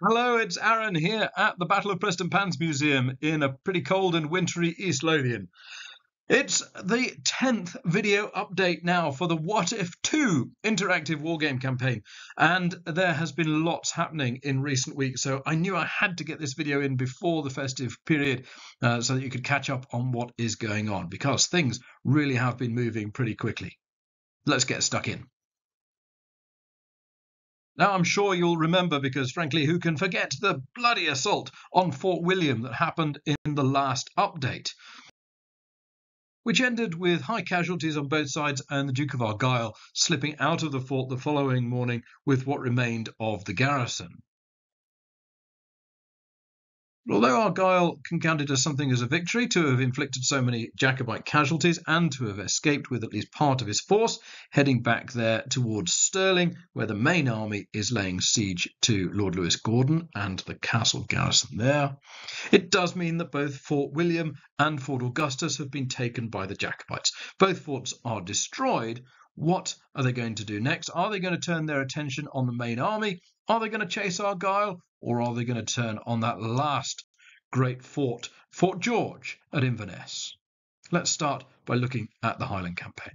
Hello, it's Aaron here at the Battle of Prestonpans Museum in a pretty cold and wintry East Lothian. It's the 10th video update now for the What If 2 interactive wargame campaign, and there has been lots happening in recent weeks, so I knew I had to get this video in before the festive period so that you could catch up on what is going on, because things really have been moving pretty quickly. Let's get stuck in. Now, I'm sure you'll remember, because frankly, who can forget the bloody assault on Fort William that happened in the last update, which ended with high casualties on both sides and the Duke of Argyll slipping out of the fort the following morning with what remained of the garrison. Although Argyll can count it as something as a victory to have inflicted so many Jacobite casualties and to have escaped with at least part of his force, heading back there towards Stirling, where the main army is laying siege to Lord Lewis Gordon and the castle garrison there, it does mean that both Fort William and Fort Augustus have been taken by the Jacobites. Both forts are destroyed. What are they going to do next? Are they going to turn their attention on the main army? Are they going to chase Argyll? Or are they going to turn on that last great fort, Fort George at Inverness? Let's start by looking at the Highland campaign.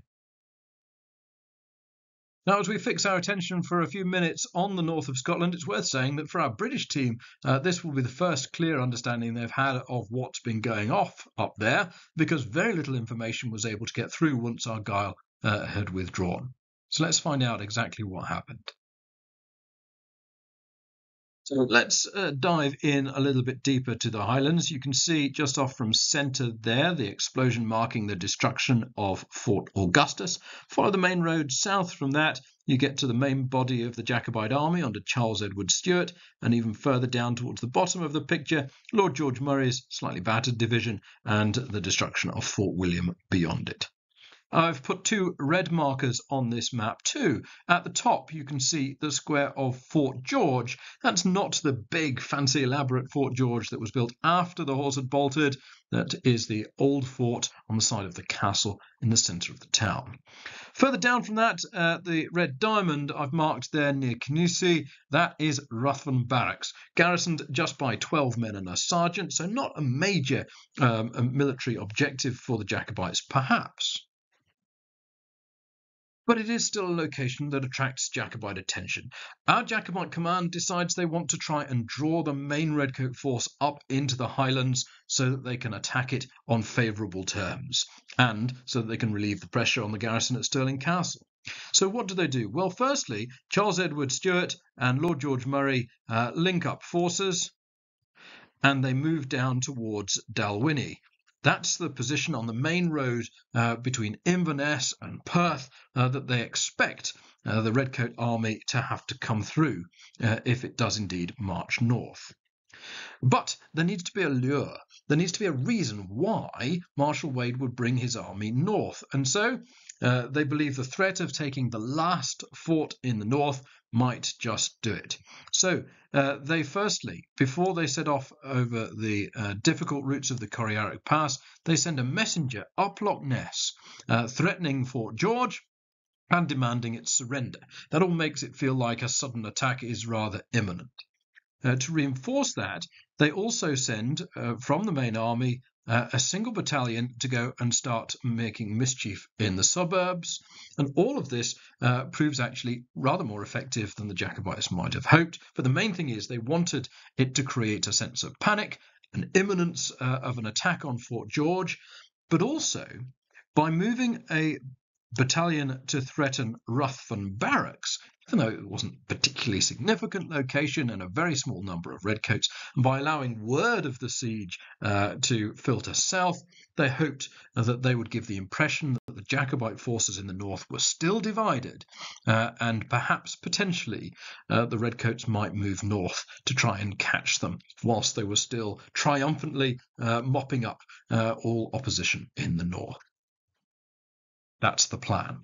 Now, as we fix our attention for a few minutes on the north of Scotland, it's worth saying that for our British team, this will be the first clear understanding they've had of what's been going off up there, because very little information was able to get through once Argyll had withdrawn. So let's find out exactly what happened. So let's dive in a little bit deeper to the Highlands. You can see just off from centre there, the explosion marking the destruction of Fort Augustus. Follow the main road south from that, you get to the main body of the Jacobite army under Charles Edward Stuart, and even further down towards the bottom of the picture, Lord George Murray's slightly battered division and the destruction of Fort William beyond it. I've put two red markers on this map too. At the top you can see the square of Fort George. That's not the big fancy elaborate Fort George that was built after the horse had bolted. That is the old fort on the side of the castle in the centre of the town. Further down from that, the red diamond I've marked there near Canusie, that is Ruthven Barracks, garrisoned just by 12 men and a sergeant, so not a major military objective for the Jacobites perhaps. But it is still a location that attracts Jacobite attention. Our Jacobite command decides they want to try and draw the main Redcoat force up into the Highlands so that they can attack it on favourable terms, and so that they can relieve the pressure on the garrison at Stirling Castle. So what do? Well, firstly, Charles Edward Stuart and Lord George Murray link up forces, and they move down towards Dalwhinnie. That's the position on the main road between Inverness and Perth that they expect the Redcoat army to have to come through if it does indeed march north. But there needs to be a lure. There needs to be a reason why Marshal Wade would bring his army north. And so they believe the threat of taking the last fort in the north might just do it. So they firstly, before they set off over the difficult routes of the Corryarrick Pass, they send a messenger up Loch Ness threatening Fort George and demanding its surrender. That all makes it feel like a sudden attack is rather imminent. To reinforce that, they also send from the main army a single battalion to go and start making mischief in the suburbs. And all of this proves actually rather more effective than the Jacobites might have hoped. But the main thing is they wanted it to create a sense of panic, an imminence of an attack on Fort George, but also by moving a battalion to threaten Ruthven Barracks, even though it wasn't a particularly significant location and a very small number of redcoats, and by allowing word of the siege to filter south, they hoped that they would give the impression that the Jacobite forces in the north were still divided, and perhaps potentially the redcoats might move north to try and catch them whilst they were still triumphantly mopping up all opposition in the north. That's the plan.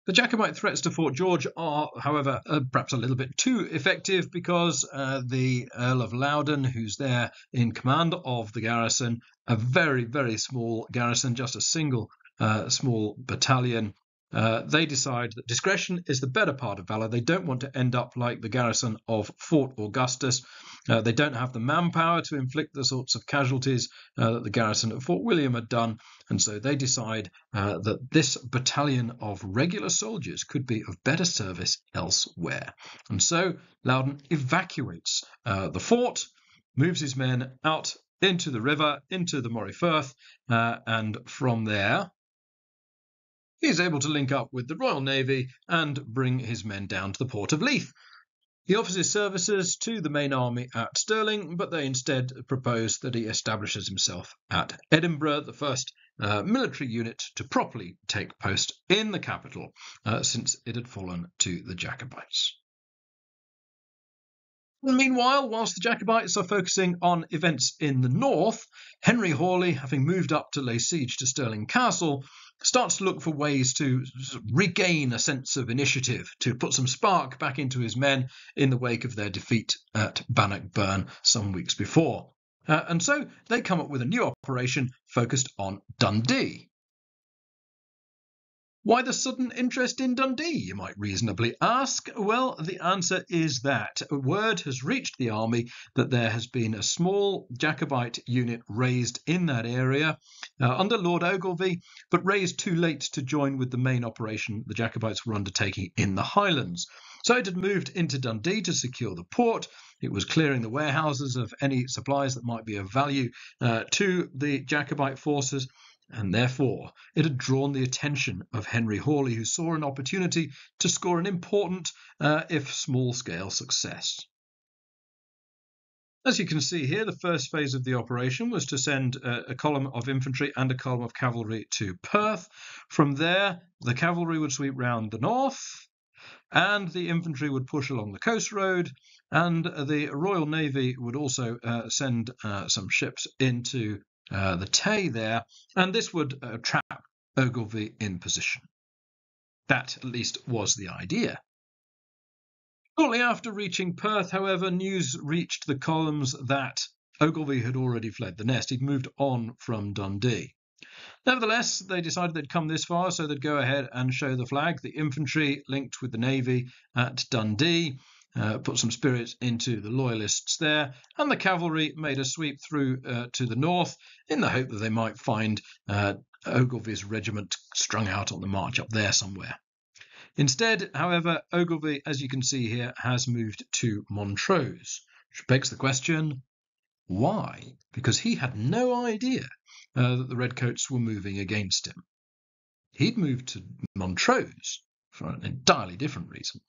The Jacobite threats to Fort George are, however, perhaps a little bit too effective, because the Earl of Loudon, who's there in command of the garrison, a very, very small garrison, just a single small battalion, they decide that discretion is the better part of valour. They don't want to end up like the garrison of Fort Augustus. They don't have the manpower to inflict the sorts of casualties that the garrison at Fort William had done, and so they decide that this battalion of regular soldiers could be of better service elsewhere. And so Loudon evacuates the fort, moves his men out into the river, into the Moray Firth, and from there he is able to link up with the Royal Navy and bring his men down to the port of Leith. He offers his services to the main army at Stirling, but they instead propose that he establishes himself at Edinburgh, the first military unit to properly take post in the capital since it had fallen to the Jacobites. Meanwhile, whilst the Jacobites are focusing on events in the north, Henry Hawley, having moved up to lay siege to Stirling Castle, starts to look for ways to regain a sense of initiative, to put some spark back into his men in the wake of their defeat at Bannockburn some weeks before. And so they come up with a new operation focused on Dundee. Why the sudden interest in Dundee, you might reasonably ask? Well, the answer is that word has reached the army that there has been a small Jacobite unit raised in that area under Lord Ogilvy, but raised too late to join with the main operation the Jacobites were undertaking in the Highlands. So it had moved into Dundee to secure the port. It was clearing the warehouses of any supplies that might be of value to the Jacobite forces. And therefore, it had drawn the attention of Henry Hawley, who saw an opportunity to score an important, if small-scale, success. As you can see here, the first phase of the operation was to send a column of infantry and a column of cavalry to Perth. From there, the cavalry would sweep round the north, and the infantry would push along the coast road, and the Royal Navy would also send some ships into the Tay there, and this would trap Ogilvy in position. That, at least, was the idea. Shortly after reaching Perth, however, news reached the columns that Ogilvy had already fled the nest. He'd moved on from Dundee. Nevertheless, they decided they'd come this far, so they'd go ahead and show the flag. The infantry linked with the navy at Dundee, put some spirit into the loyalists there, and the cavalry made a sweep through to the north in the hope that they might find Ogilvy's regiment strung out on the march up there somewhere. Instead, however, Ogilvy, as you can see here, has moved to Montrose, which begs the question, why? Because he had no idea that the Redcoats were moving against him. He'd moved to Montrose for an entirely different reason.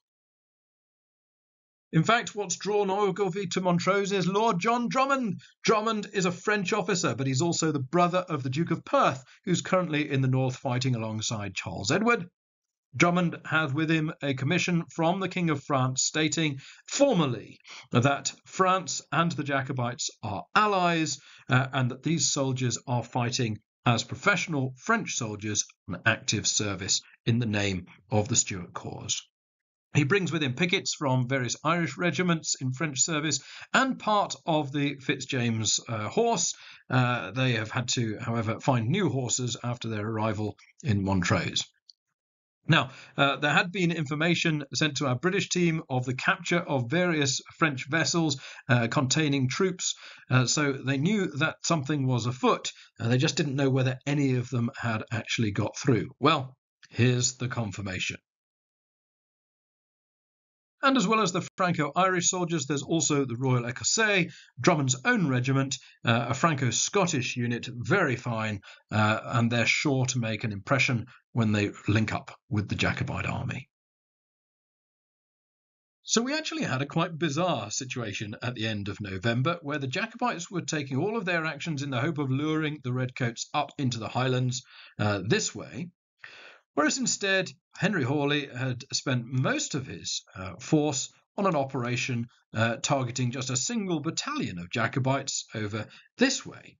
In fact, what's drawn Ogilvy to Montrose is Lord John Drummond. Drummond is a French officer, but he's also the brother of the Duke of Perth, who's currently in the north fighting alongside Charles Edward. Drummond had with him a commission from the King of France stating formally that France and the Jacobites are allies and that these soldiers are fighting as professional French soldiers on active service in the name of the Stuart cause. He brings with him pickets from various Irish regiments in French service and part of the Fitzjames horse. They have had to, however, find new horses after their arrival in Montrose. Now, there had been information sent to our British team of the capture of various French vessels containing troops, so they knew that something was afoot. They just didn't know whether any of them had actually got through. Well, here's the confirmation. And as well as the Franco-Irish soldiers, there's also the Royal Ecossais, Drummond's own regiment, a Franco-Scottish unit, very fine, and they're sure to make an impression when they link up with the Jacobite army. So we actually had a quite bizarre situation at the end of November, where the Jacobites were taking all of their actions in the hope of luring the Redcoats up into the Highlands this way, whereas instead Henry Hawley had spent most of his force on an operation targeting just a single battalion of Jacobites over this way.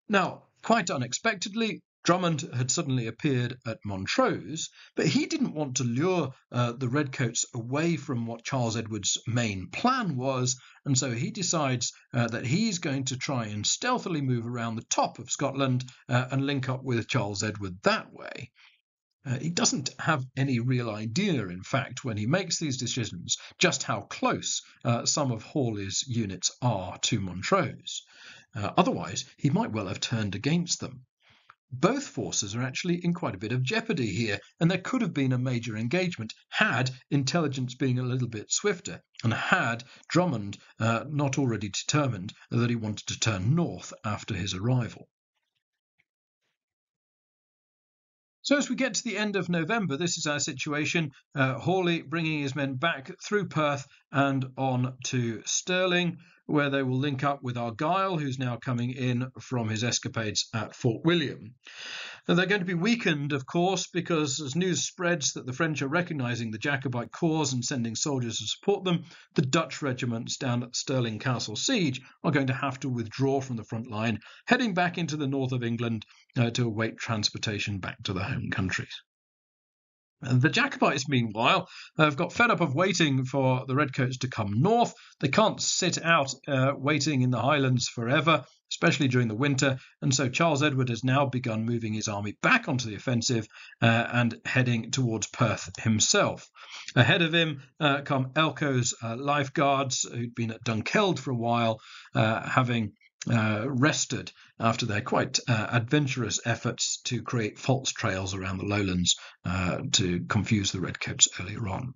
Now, quite unexpectedly, Drummond had suddenly appeared at Montrose, but he didn't want to lure the Redcoats away from what Charles Edward's main plan was, and so he decides that he's going to try and stealthily move around the top of Scotland and link up with Charles Edward that way. He doesn't have any real idea, in fact, when he makes these decisions, just how close some of Hawley's units are to Montrose. Otherwise, he might well have turned against them. Both forces are actually in quite a bit of jeopardy here, and there could have been a major engagement had intelligence been a little bit swifter, and had Drummond not already determined that he wanted to turn north after his arrival. So as we get to the end of November, this is our situation. Hawley bringing his men back through Perth and on to Stirling, where they will link up with Argyll, who's now coming in from his escapades at Fort William. Now, they're going to be weakened, of course, because as news spreads that the French are recognising the Jacobite cause and sending soldiers to support them, the Dutch regiments down at Stirling Castle Siege are going to have to withdraw from the front line, heading back into the north of England to await transportation back to the home countries. And the Jacobites, meanwhile, have got fed up of waiting for the Redcoats to come north. They can't sit out waiting in the Highlands forever, especially during the winter, and so Charles Edward has now begun moving his army back onto the offensive and heading towards Perth himself. Ahead of him come Elcho's Life Guards, who'd been at Dunkeld for a while, having rested after their quite adventurous efforts to create false trails around the lowlands to confuse the Redcoats earlier on.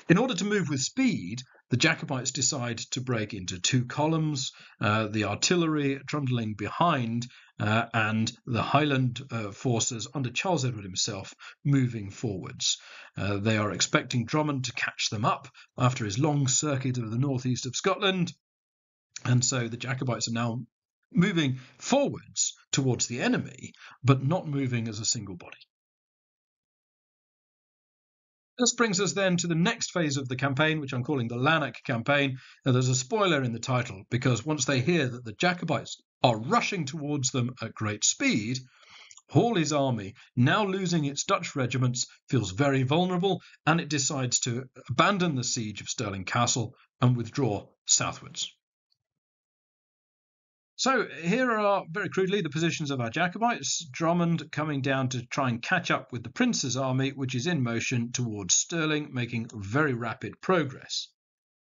In order to move with speed, the Jacobites decide to break into two columns, the artillery trundling behind and the Highland forces under Charles Edward himself moving forwards. They are expecting Drummond to catch them up after his long circuit of the northeast of Scotland, and so the Jacobites are now moving forwards towards the enemy, but not moving as a single body. This brings us then to the next phase of the campaign, which I'm calling the Lanark campaign. Now, there's a spoiler in the title, because once they hear that the Jacobites are rushing towards them at great speed, Hawley's army, now losing its Dutch regiments, feels very vulnerable, and it decides to abandon the siege of Stirling Castle and withdraw southwards. So here are, very crudely, the positions of our Jacobites. Drummond coming down to try and catch up with the Prince's army, which is in motion towards Stirling, making very rapid progress.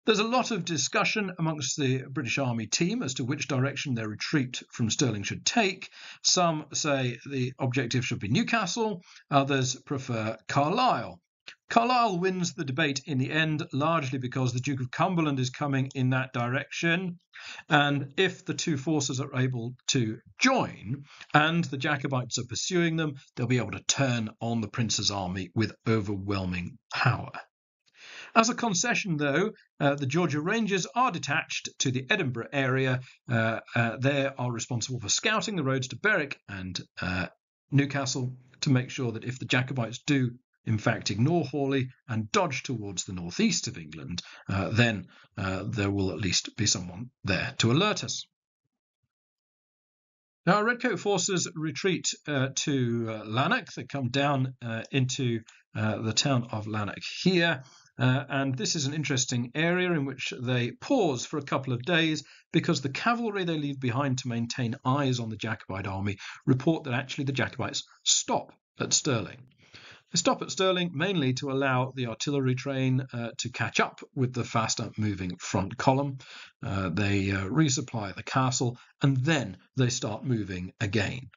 There's a lot of discussion amongst the British Army team as to which direction their retreat from Stirling should take. Some say the objective should be Newcastle, others prefer Carlisle. Carlisle wins the debate in the end, largely because the Duke of Cumberland is coming in that direction, and if the two forces are able to join and the Jacobites are pursuing them, they'll be able to turn on the Prince's army with overwhelming power. As a concession, though, the Georgia Rangers are detached to the Edinburgh area. They are responsible for scouting the roads to Berwick and Newcastle to make sure that if the Jacobites do in fact ignore Hawley and dodge towards the northeast of England, then there will at least be someone there to alert us. Now, our Redcoat forces retreat to Lanark. They come down into the town of Lanark here, and this is an interesting area in which they pause for a couple of days because the cavalry they leave behind to maintain eyes on the Jacobite army report that actually the Jacobites stop at Stirling. They stop at Stirling mainly to allow the artillery train to catch up with the faster moving front column. They resupply the castle, and then they start moving again.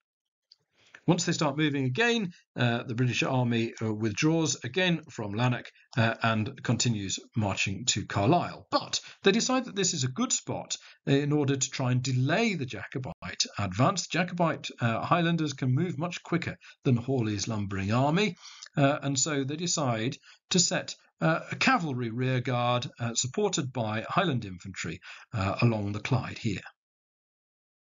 Once they start moving again, the British Army withdraws again from Lanark and continues marching to Carlisle. But they decide that this is a good spot in order to try and delay the Jacobite advance. The Jacobite Highlanders can move much quicker than Hawley's lumbering army, and so they decide to set a cavalry rearguard supported by Highland infantry along the Clyde here.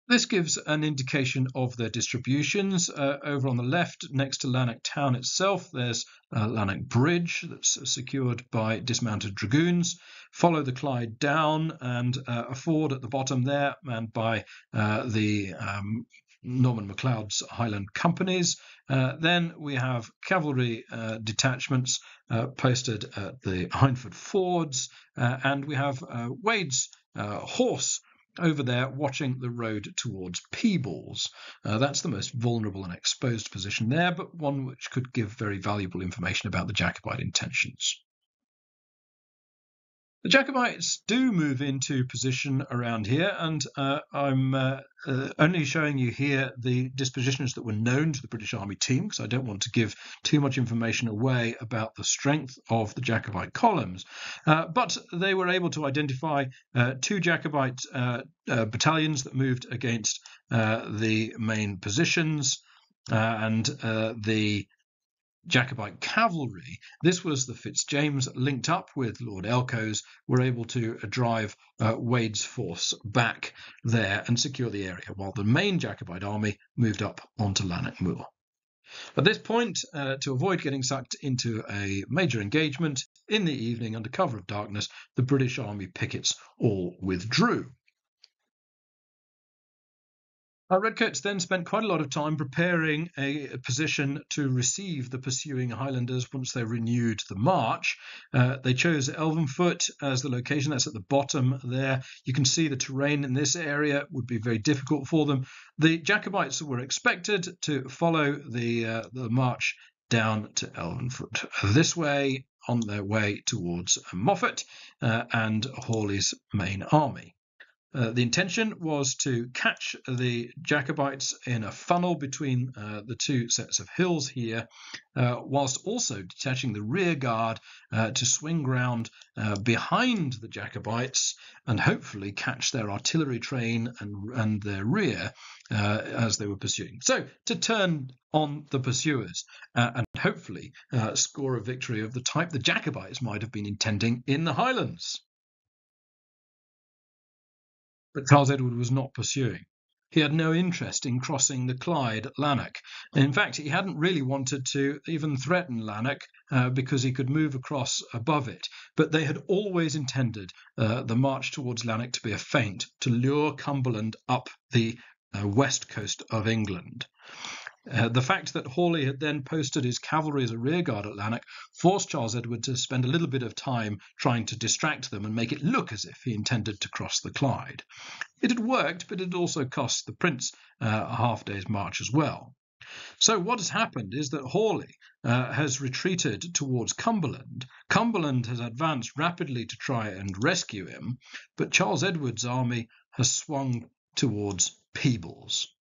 This gives an indication of their distributions. Over on the left, next to Lanark town itself, there's Lanark Bridge that's secured by dismounted dragoons. Follow the Clyde down and a ford at the bottom there manned by the Norman MacLeod's Highland companies. Then we have cavalry detachments posted at the Hindford fords, and we have Wade's horse over there watching the road towards Peebles. That's the most vulnerable and exposed position there, but one which could give very valuable information about the Jacobite intentions. The Jacobites do move into position around here, and I'm only showing you here the dispositions that were known to the British Army team, because I don't want to give too much information away about the strength of the Jacobite columns. But they were able to identify 2 Jacobite battalions that moved against the main positions, and the Jacobite cavalry. This was the Fitzjames linked up with Lord Elcho's, were able to drive Wade's force back there and secure the area, while the main Jacobite army moved up onto Lanark Moor. At this point, to avoid getting sucked into a major engagement, in the evening, under cover of darkness, the British Army pickets all withdrew. Our Redcoats then spent quite a lot of time preparing a position to receive the pursuing Highlanders once they renewed the march. They chose Elvenfoot as the location. That's at the bottom there. You can see the terrain in this area would be very difficult for them. The Jacobites were expected to follow the march down to Elvenfoot this way, on their way towards Moffat and Hawley's main army. The intention was to catch the Jacobites in a funnel between the 2 sets of hills here, whilst also detaching the rear guard to swing round behind the Jacobites and hopefully catch their artillery train and their rear as they were pursuing. So to turn on the pursuers and hopefully score a victory of the type the Jacobites might have been intending in the Highlands. But Charles Edward was not pursuing. He had no interest in crossing the Clyde at Lanark. In fact, he hadn't really wanted to even threaten Lanark because he could move across above it. But they had always intended the march towards Lanark to be a feint to lure Cumberland up the west coast of England. The fact that Hawley had then posted his cavalry as a rearguard at Lanark forced Charles Edward to spend a little bit of time trying to distract them and make it look as if he intended to cross the Clyde. It had worked, but it had also cost the Prince a half-day's march as well. So what has happened is that Hawley has retreated towards Cumberland. Cumberland has advanced rapidly to try and rescue him, but Charles Edward's army has swung towards Peebles.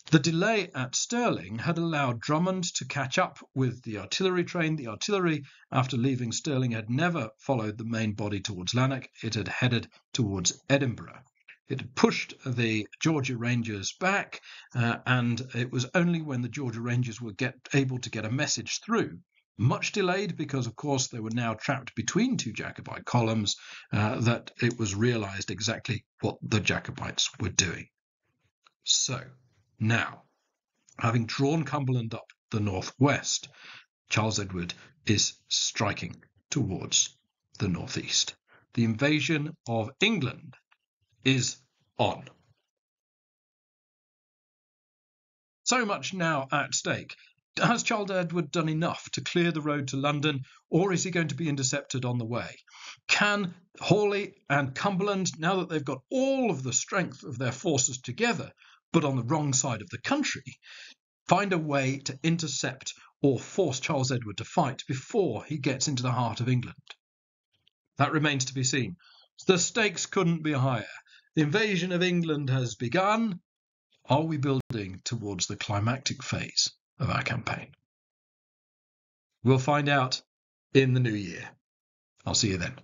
The delay at Stirling had allowed Drummond to catch up with the artillery train. The artillery, after leaving Stirling, had never followed the main body towards Lanark. It had headed towards Edinburgh. It had pushed the Georgia Rangers back, and it was only when the Georgia Rangers were able to get a message through, much delayed because, of course, they were now trapped between 2 Jacobite columns, that it was realised exactly what the Jacobites were doing. So, now, having drawn Cumberland up the northwest, Charles Edward is striking towards the northeast. The invasion of England is on. So much now at stake. Has Charles Edward done enough to clear the road to London, or is he going to be intercepted on the way? Can Hawley and Cumberland, now that they've got all of the strength of their forces together, but on the wrong side of the country, find a way to intercept or force Charles Edward to fight before he gets into the heart of England? That remains to be seen. The stakes couldn't be higher. The invasion of England has begun. Are we building towards the climactic phase of our campaign? We'll find out in the new year. I'll see you then.